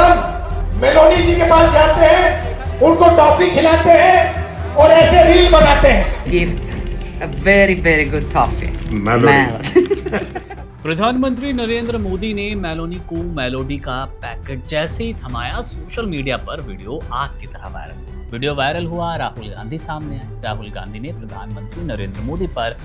एकदम मेलोनी जी के पास जाते हैं, उनको टॉफी खिलाते हैं और ऐसे रील बनाते हैं। Gift a very good toffee. प्रधानमंत्री नरेंद्र मोदी ने मेलोनी को मेलोडी का पैकेट जैसे ही थमाया, सोशल मीडिया पर वीडियो आग की तरह वायरल हुआ। वीडियो वायरल हुआ, राहुल गांधी सामने आए। राहुल गांधी ने प्रधानमंत्री नरेंद्र मोदी पर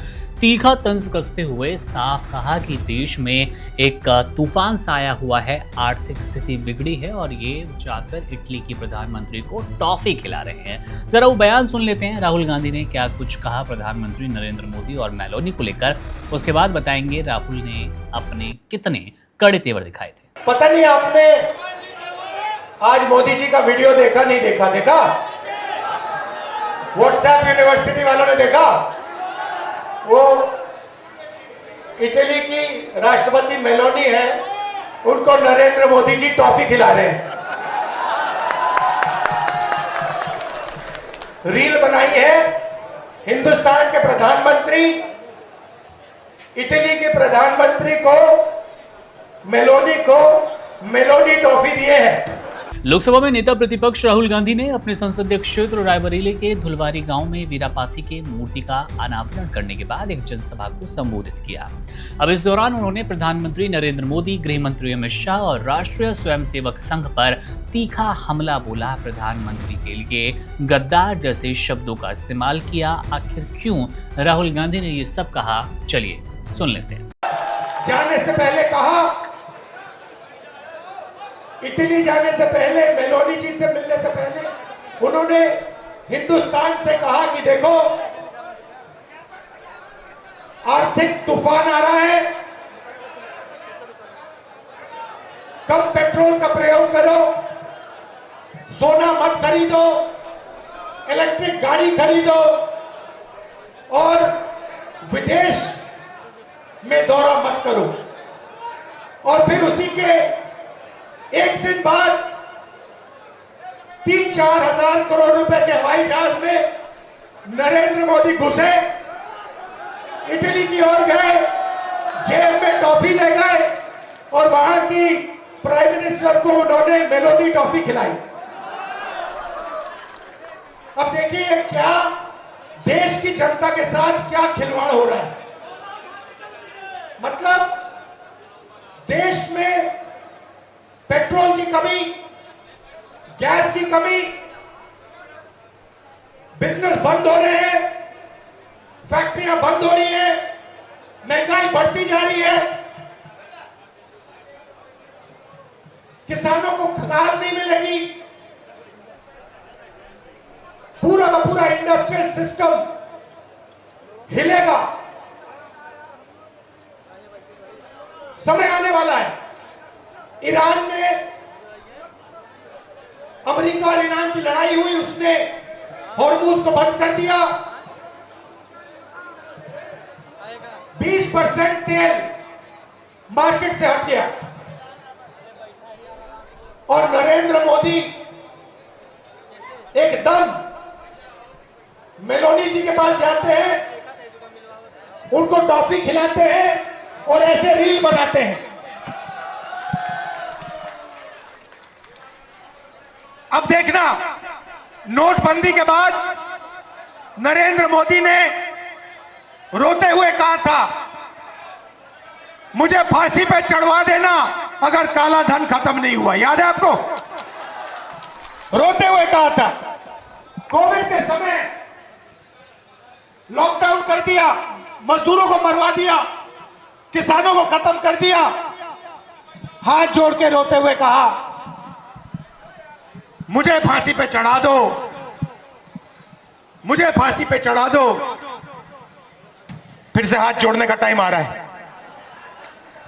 तीखा तंज कसते हुए साफ कहा कि देश में एक तूफान सा आया हुआ है, आर्थिक स्थिति बिगड़ी है और ये जाकर इटली की प्रधानमंत्री को टॉफी खिला रहे हैं। जरा वो बयान सुन लेते हैं, राहुल गांधी ने क्या कुछ कहा प्रधानमंत्री नरेंद्र मोदी और मेलोनी को लेकर। उसके बाद बताएंगे राहुल ने अपने कितने कड़े तेवर दिखाए थे। पता नहीं आपने आज मोदी जी का वीडियो देखा नहीं देखा व्हाट्सएप यूनिवर्सिटी वालों ने देखा, वो इटली की राष्ट्रपति मेलोनी है, उनको नरेंद्र मोदी जी टॉफी खिला रहे हैं। रील बनाई है, हिंदुस्तान के प्रधानमंत्री इटली के प्रधानमंत्री को मेलोनी टॉफी दिए हैं। लोकसभा में नेता प्रतिपक्ष राहुल गांधी ने अपने संसदीय क्षेत्र रायबरेली के धुलवारी गांव में वीरापासी के मूर्ति का अनावरण करने के बाद एक जनसभा को संबोधित किया। अब इस दौरान उन्होंने प्रधानमंत्री नरेंद्र मोदी, गृह मंत्री अमित शाह और राष्ट्रीय स्वयंसेवक संघ पर तीखा हमला बोला। प्रधानमंत्री के लिए गद्दार जैसे शब्दों का इस्तेमाल किया। आखिर क्यों राहुल गांधी ने ये सब कहा, चलिए सुन लेते हैं। जाने से पहले कहा, इटली जाने से पहले, मेलोनी जी से मिलने से पहले उन्होंने हिंदुस्तान से कहा कि देखो आर्थिक तूफान आ रहा है, कम पेट्रोल का प्रयोग करो, सोना मत खरीदो, इलेक्ट्रिक गाड़ी खरीदो और विदेश में दौरा मत करो। और फिर उसी के एक दिन बाद 3-4 हजार करोड़ रुपए के हवाई जहाज में नरेंद्र मोदी घुसे, इटली की ओर गए, जेब में टॉफी ले गए और वहां की प्राइम मिनिस्टर को उन्होंने मेलोडी टॉफी खिलाई। अब देखिए क्या देश की जनता के साथ क्या खिलवाड़ हो रहा है। मतलब देश में पेट्रोल की कमी, गैस की कमी, बिजनेस बंद हो रहे हैं, फैक्ट्रियां बंद हो रही हैं, महंगाई बढ़ती जा रही है, किसानों को खाद नहीं मिलेगी, पूरा का पूरा इंडस्ट्रियल सिस्टम हिलेगा। समय आने वाला है, ईरान में अमेरिका और ईरान की लड़ाई हुई, उसने हॉर्मुज को बंद कर दिया। 20% तेल मार्केट से हट गया और नरेंद्र मोदी एकदम मेलोनी जी के पास जाते हैं, उनको टॉफी खिलाते हैं और ऐसे रील बनाते हैं। अब देखना, नोटबंदी के बाद नरेंद्र मोदी ने रोते हुए कहा था, मुझे फांसी पे चढ़वा देना अगर काला धन खत्म नहीं हुआ। याद है आपको? रोते हुए कहा था। कोविड के समय लॉकडाउन कर दिया, मजदूरों को मरवा दिया, किसानों को खत्म कर दिया। हाथ जोड़ के रोते हुए कहा, मुझे फांसी पे चढ़ा दो, मुझे फांसी पे चढ़ा दो। फिर से हाथ जोड़ने का टाइम आ रहा है,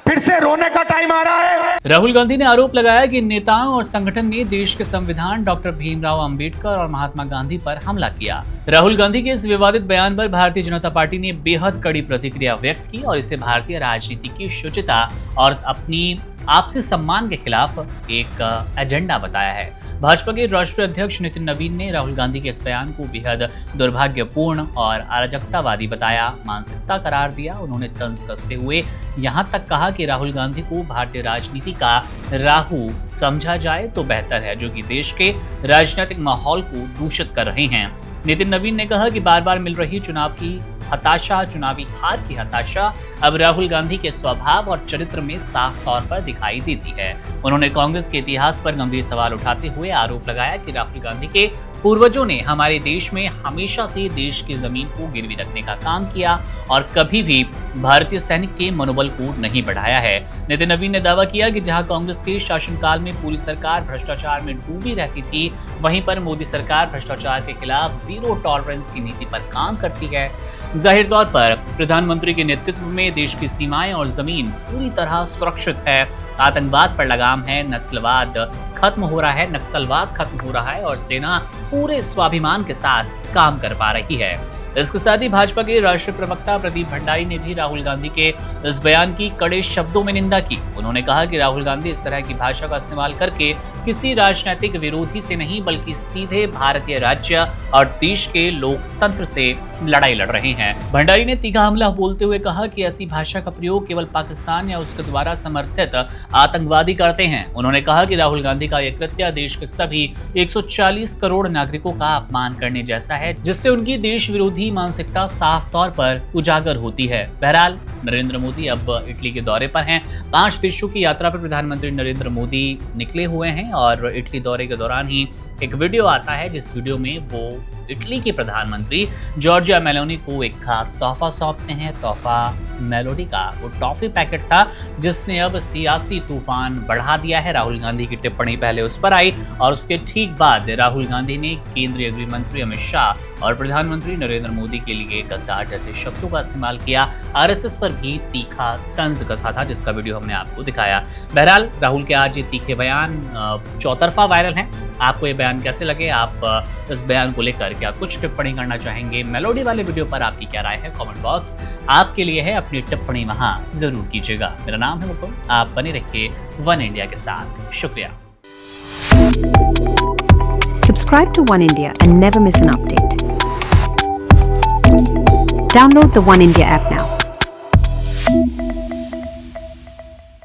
फिर से रोने का टाइम आ रहा है। राहुल गांधी ने आरोप लगाया कि नेताओं और संगठन ने देश के संविधान, डॉक्टर भीमराव अंबेडकर और महात्मा गांधी पर हमला किया। राहुल गांधी के इस विवादित बयान पर भारतीय जनता पार्टी ने बेहद कड़ी प्रतिक्रिया व्यक्त की और इसे भारतीय राजनीति की शुचिता और अपनी आपसी सम्मान के खिलाफ एक एजेंडा बताया है। भाजपा के राष्ट्रीय अध्यक्ष नितिन नवीन ने राहुल गांधी के इस बयान को बेहद दुर्भाग्यपूर्ण और अराजकतावादी बताया, मानसिकता करार दिया। उन्होंने तंज कसते हुए यहां तक कहा कि राहुल गांधी को भारतीय राजनीति का राहु समझा जाए तो बेहतर है, जो कि देश के राजनीतिक माहौल को दूषित कर रहे हैं। नितिन नवीन ने कहा कि बार बार मिल रही चुनावी हार की हताशा अब राहुल गांधी के स्वभाव और चरित्र में साफ तौर पर दिखाई देती है। उन्होंने कांग्रेस के इतिहास पर गंभीर सवाल उठाते हुए आरोप लगाया कि राहुल गांधी के पूर्वजों ने हमारे देश में हमेशा से देश की जमीन को गिरवी रखने का काम किया और कभी भी भारतीय सैनिक के मनोबल को नहीं बढ़ाया है। नितिन नवीन ने दावा किया कि जहां कांग्रेस के शासनकाल में पूरी सरकार भ्रष्टाचार में डूबी रहती थी, वहीं पर मोदी सरकार भ्रष्टाचार के खिलाफ जीरो टॉलरेंस की नीति पर काम करती है। जाहिर तौर पर प्रधानमंत्री के नेतृत्व में देश की सीमाएं और जमीन पूरी तरह सुरक्षित है। आतंकवाद पर लगाम है, नस्लवाद खत्म हो रहा है, नक्सलवाद खत्म हो रहा है और सेना पूरे स्वाभिमान के साथ काम कर पा रही है। इसके साथ ही भाजपा के राष्ट्रीय प्रवक्ता प्रदीप भंडारी ने भी राहुल गांधी के इस बयान की कड़े शब्दों में निंदा की। उन्होंने कहा कि राहुल गांधी इस तरह की भाषा का इस्तेमाल करके किसी राजनीतिक विरोधी से नहीं बल्कि सीधे भारतीय राज्य और देश के लोकतंत्र से लड़ाई लड़ रहे हैं। भंडारी ने तीखा हमला बोलते हुए कहा कि ऐसी भाषा का प्रयोग केवल पाकिस्तान या उसके द्वारा समर्थित आतंकवादी करते हैं। उन्होंने कहा कि राहुल गांधी का यह कृत्य देश के सभी 140 करोड़ नागरिकों का अपमान करने जैसा है, जिससे उनकी देश विरोधी मानसिकता साफ तौर पर उजागर होती है। बहरहाल नरेंद्र मोदी अब इटली के दौरे पर हैं। 5 देशों की यात्रा पर प्रधानमंत्री नरेंद्र मोदी निकले हुए हैं और इटली दौरे के दौरान ही एक वीडियो आता है, जिस वीडियो में वो इटली के प्रधानमंत्री जॉर्जिया मेलोनी को एक खास तोहफा सौंपते हैं। तोहफा मेलोडी का वो टॉफी पैकेट था जिसने अब सियासी तूफान बढ़ा दिया है। राहुल गांधी की टिप्पणी पहले उस पर आई और उसके ठीक बाद राहुल गांधी ने केंद्रीय गृह मंत्री अमित शाह और प्रधानमंत्री नरेंद्र मोदी के लिए गद्दार जैसे शब्दों का इस्तेमाल किया। आरएसएस पर भी तीखा तंज कसा था, जिसका वीडियो हमने आपको दिखाया। बहरहाल राहुल के आज ये तीखे बयान चौतरफा वायरल हैं। आपको ये बयान कैसे लगे? आप इस बयान को लेकर क्या कुछ टिप्पणी करना चाहेंगे? मेलोडी वाले वीडियो पर आपकी क्या राय है? कमेंट बॉक्स आपके लिए है, अपनी टिप्पणी वहां जरूर कीजिएगा। मेरा नाम है मुकुंद, आप बने रहिए वन इंडिया के साथ। शुक्रिया। Subscribe to One India and never miss an update. Download the One India app now.